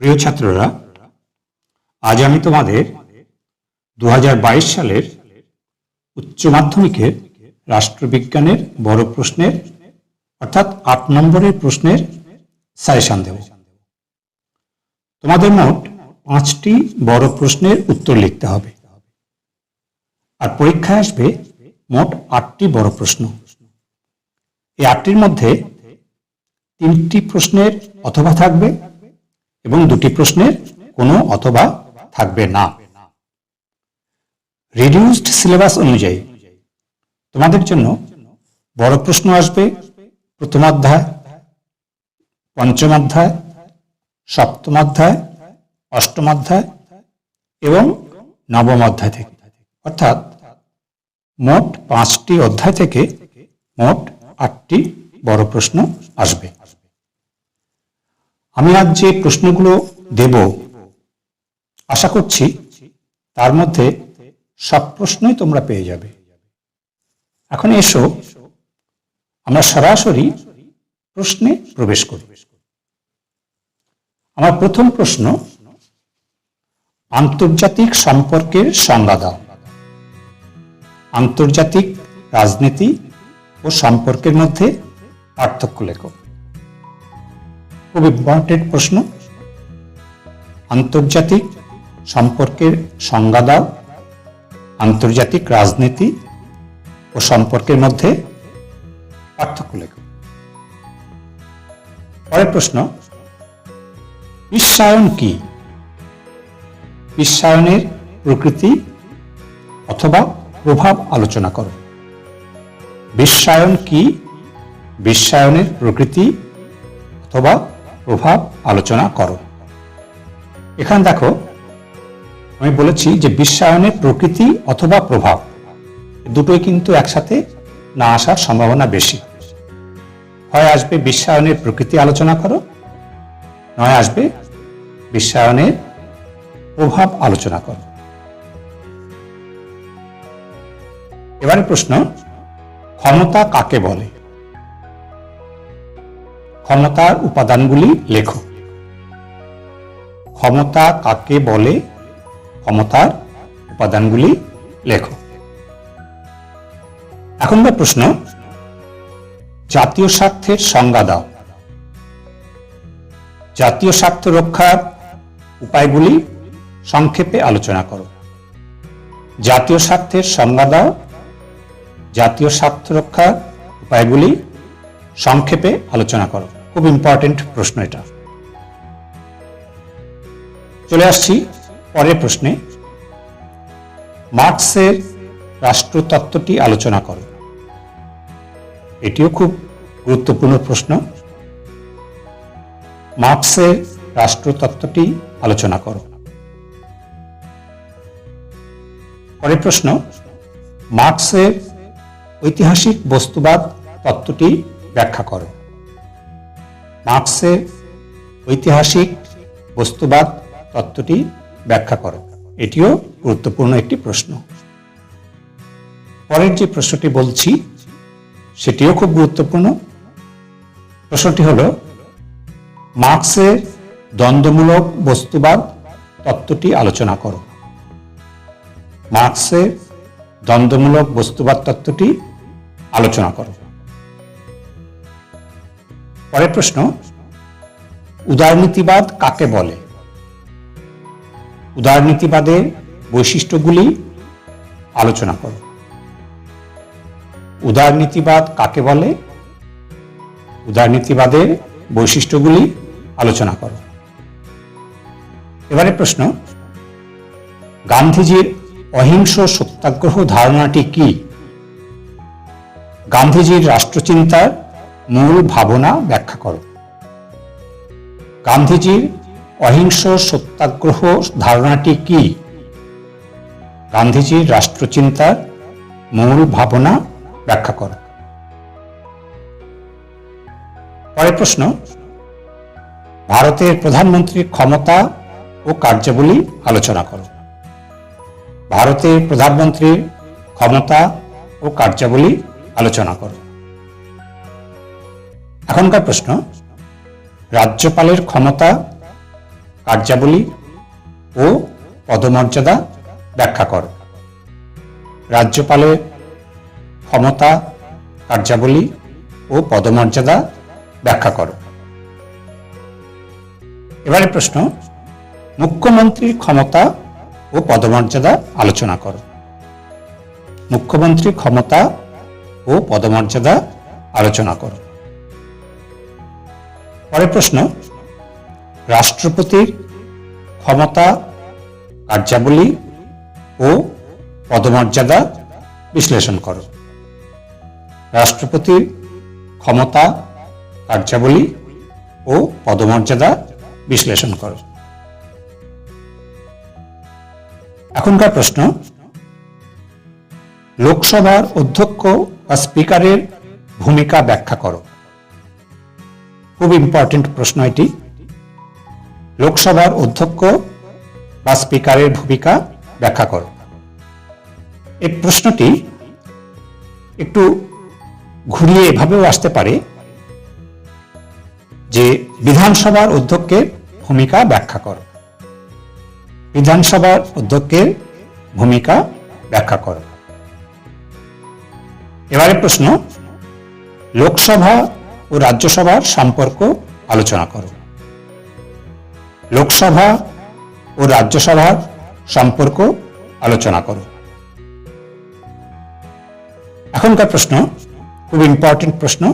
প্রিয় ছাত্ররা, আজ আমি তোমাদের 2022 সালের উচ্চ মাধ্যমিকের রাষ্ট্রবিজ্ঞানের বড় প্রশ্নের অর্থাৎ 8 নম্বরের প্রশ্নের সাজেশন দেব। তোমাদের মোট 5টি বড় প্রশ্নের উত্তর লিখতে হবে, আর পরীক্ষায় আসবে মোট 8টি বড় প্রশ্ন। এই 8টির মধ্যে 3টি প্রশ্নের অথবা থাকবে এবং 2টি প্রশ্নের কোনো অথবা থাকবে না। রিডিউসড সিলেবাস অনুযায়ী তোমাদের জন্য বড় প্রশ্ন আসবে প্রথম অধ্যায়, পঞ্চম অধ্যায়, সপ্তম অধ্যায়, অষ্টম অধ্যায় এবং নবম অধ্যায় থেকে, অর্থাৎ মোট 5টি অধ্যায় থেকে মোট 8টি বড় প্রশ্ন আসবে। আমি আজ যে প্রশ্নগুলো দেব আশা করছি তার মধ্যে সব প্রশ্নই তোমরা পেয়ে যাবে। এখন এসো আমরা সরাসরি প্রশ্নে প্রবেশ করি। আমার প্রথম প্রশ্ন, আন্তর্জাতিক সম্পর্কের সংজ্ঞা দাও। আন্তর্জাতিক রাজনীতি ও সম্পর্কের মধ্যে পার্থক্য লেখো। খুব ইম্পর্টেন্ট প্রশ্ন। আন্তর্জাতিক সম্পর্কের সংজ্ঞা দাও, আন্তর্জাতিক রাজনীতি ও সম্পর্কের মধ্যে পার্থক্য লেখো। পরের প্রশ্ন, বিশ্বায়ন কি? বিশ্বায়নের প্রকৃতি অথবা প্রভাব আলোচনা করো। বিশ্বায়ন কি? বিশ্বায়নের প্রকৃতি অথবা প্রভাব আলোচনা করো। এখানে দেখো, আমি বলেছি যে বিশ্বায়নের প্রকৃতি অথবা প্রভাব, দুটোই কিন্তু একসাথে না আসার সম্ভাবনা বেশি। হয় আসবে বিশ্বায়নের প্রকৃতি আলোচনা করো, নয় আসবে বিশ্বায়নের প্রভাব আলোচনা করো। এবারে প্রশ্ন, ক্ষমতা কাকে বলে? ক্ষমতার উপাদানগুলি লেখো। ক্ষমতা কাকে বলে? ক্ষমতার উপাদানগুলি লেখো। এখনকার প্রশ্ন, জাতীয় স্বার্থের সংজ্ঞা দাও। জাতীয় স্বার্থ রক্ষার উপায়গুলি সংক্ষেপে আলোচনা করো। জাতীয় স্বার্থের সংজ্ঞা দাও, জাতীয় স্বার্থ রক্ষার উপায়গুলি সংক্ষেপে আলোচনা করো। খুব ইম্পর্টেন্ট প্রশ্ন এটা। চলে আসছি পরের প্রশ্নে, মার্কসের রাষ্ট্রতত্ত্বটি আলোচনা করো। এটিও খুব গুরুত্বপূর্ণ প্রশ্ন। মার্কসের রাষ্ট্রতত্ত্বটি আলোচনা করো। পরের প্রশ্ন, মার্কসের ঐতিহাসিক বস্তুবাদ তত্ত্বটি ব্যাখ্যা করো। মার্কসের ঐতিহাসিক বস্তুবাদ তত্ত্বটি ব্যাখ্যা করো। এটিও গুরুত্বপূর্ণ একটি প্রশ্ন। পরের যে প্রশ্নটি বলছি সেটিও খুব গুরুত্বপূর্ণ। প্রশ্নটি হল, মার্কসের দ্বন্দ্বমূলক বস্তুবাদ তত্ত্বটি আলোচনা করো। মার্কসের দ্বন্দ্বমূলক বস্তুবাদ তত্ত্বটি আলোচনা করো। পরের প্রশ্ন, উদারনীতিবাদ কাকে বলে? উদারনীতিবাদের বৈশিষ্ট্যগুলি আলোচনা করো। উদারনীতিবাদ কাকে বলে? উদারনীতিবাদের বৈশিষ্ট্যগুলি আলোচনা করো। এবারে প্রশ্ন, গান্ধীজির অহিংস সত্যাগ্রহ ধারণাটি কি? গান্ধীজির রাষ্ট্রচিন্তার মূল ভাবনা ব্যাখ্যা করো। গান্ধীজির অহিংস সত্যাগ্রহ ধারণাটি কি? গান্ধীজির রাষ্ট্রচিন্তার মূল ভাবনা ব্যাখ্যা করো। পরের প্রশ্ন, ভারতের প্রধানমন্ত্রীর ক্ষমতা ও কার্যাবলী আলোচনা করো। ভারতের প্রধানমন্ত্রীর ক্ষমতা ও কার্যাবলী আলোচনা করো। এখনকার প্রশ্ন, রাজ্যপালের ক্ষমতা কার্যাবলী ও পদমর্যাদা ব্যাখ্যা করো। রাজ্যপালের ক্ষমতা, কার্যাবলী ও পদমর্যাদা ব্যাখ্যা করো। এবারে প্রশ্ন, মুখ্যমন্ত্রীর ক্ষমতা ও পদমর্যাদা আলোচনা করো। মুখ্যমন্ত্রীর ক্ষমতা ও পদমর্যাদা আলোচনা করো। পরের প্রশ্ন, রাষ্ট্রপতির ক্ষমতা, কার্যাবলী ও পদমর্যাদা বিশ্লেষণ করো। রাষ্ট্রপতির ক্ষমতা, কার্যাবলী ও পদমর্যাদা বিশ্লেষণ করো। এখনকার প্রশ্ন, লোকসভার অধ্যক্ষ বা স্পিকারের ভূমিকা ব্যাখ্যা করো। খুব ইম্পর্টেন্ট প্রশ্ন এটি। লোকসভার অধ্যক্ষ বা স্পিকারের ভূমিকা ব্যাখ্যা করো। এই প্রশ্নটি একটু ঘুরিয়ে এভাবেও আসতে পারে যে বিধানসভার অধ্যক্ষের ভূমিকা ব্যাখ্যা করো। বিধানসভার অধ্যক্ষের ভূমিকা ব্যাখ্যা করো। এবারে প্রশ্ন, লোকসভা ও রাজ্যসভার সম্পর্ক আলোচনা করো। লোকসভা ও রাজ্যসভার সম্পর্ক আলোচনা করো। এখনকার প্রশ্ন খুব ইম্পর্টেন্ট প্রশ্ন,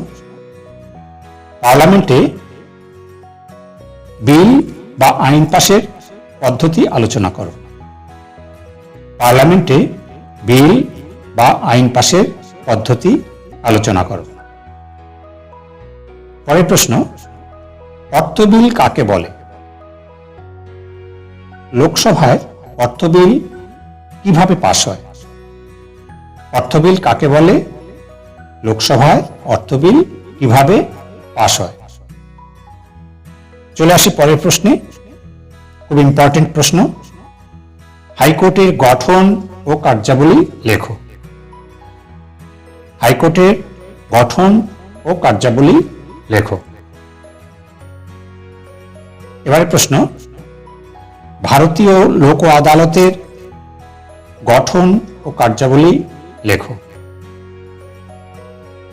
পার্লামেন্টে বিল বা আইন পাশের পদ্ধতি আলোচনা করো। পার্লামেন্টে বিল বা আইন পাশের পদ্ধতি আলোচনা করো। পরের প্রশ্ন, অর্থ বিল কাকে বলে? লোকসভায় অর্থ বিল কিভাবে পাস হয়? অর্থ বিল কাকে বলে? লোকসভায় অর্থ বিল কিভাবে পাস হয়? চলে আসি পরের প্রশ্নে, খুব ইম্পর্টেন্ট প্রশ্ন, হাইকোর্টের গঠন ও কার্যাবলী লেখো। হাইকোর্টের গঠন ও কার্যাবলী লেখো। এবারে প্রশ্ন, ভারতীয় লোক আদালতের গঠন ও কার্যাবলী লেখো।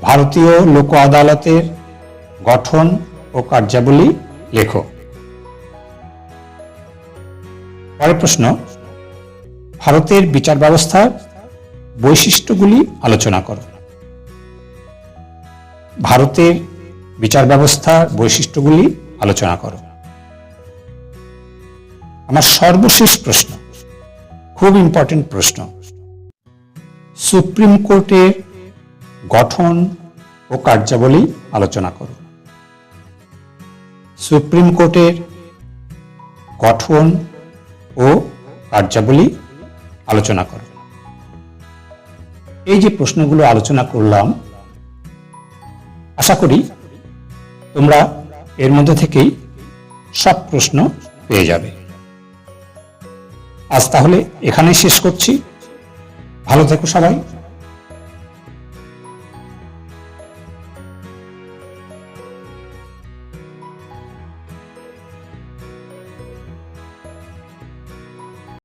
ভারতীয় লোক আদালতের গঠন ও কার্যাবলী লেখো। পরের প্রশ্ন, ভারতের বিচার ব্যবস্থার বৈশিষ্ট্যগুলি আলোচনা করো। ভারতের বিচার ব্যবস্থার বৈশিষ্ট্যগুলি আলোচনা করো। আমার সর্বশেষ প্রশ্ন, খুব ইম্পর্টেন্ট প্রশ্ন, সুপ্রিম কোর্টের গঠন ও কার্যাবলী আলোচনা করো। সুপ্রিম কোর্টের গঠন ও কার্যাবলী আলোচনা করো। এই যে প্রশ্নগুলো আলোচনা করলাম, আশা করি তোমরা এর মধ্যে থেকেই সব প্রশ্ন পেয়ে যাবে। আজ তাহলে এখানেই শেষ করছি। ভালো থেকো সবাই।